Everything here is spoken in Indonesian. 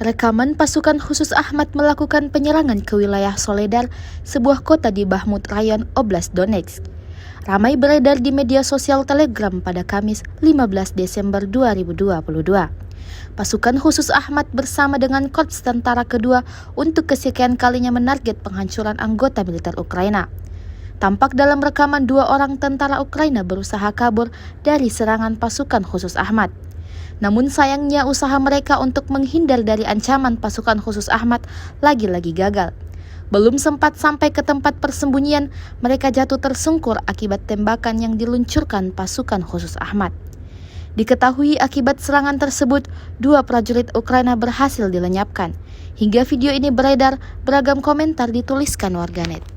Rekaman pasukan khusus Ahmad melakukan penyerangan ke wilayah Soledar, sebuah kota di Bahmut Rayon, Oblast Donetsk. Ramai beredar di media sosial Telegram pada Kamis 15 Desember 2022. Pasukan khusus Ahmad bersama dengan korps tentara kedua untuk kesekian kalinya menarget penghancuran anggota militer Ukraina. Tampak dalam rekaman dua orang tentara Ukraina berusaha kabur dari serangan pasukan khusus Ahmad. Namun sayangnya usaha mereka untuk menghindar dari ancaman pasukan khusus Ahmad lagi-lagi gagal. Belum sempat sampai ke tempat persembunyian, mereka jatuh tersungkur akibat tembakan yang diluncurkan pasukan khusus Ahmad. Diketahui akibat serangan tersebut, dua prajurit Ukraina berhasil dilenyapkan. Hingga video ini beredar, beragam komentar dituliskan warganet.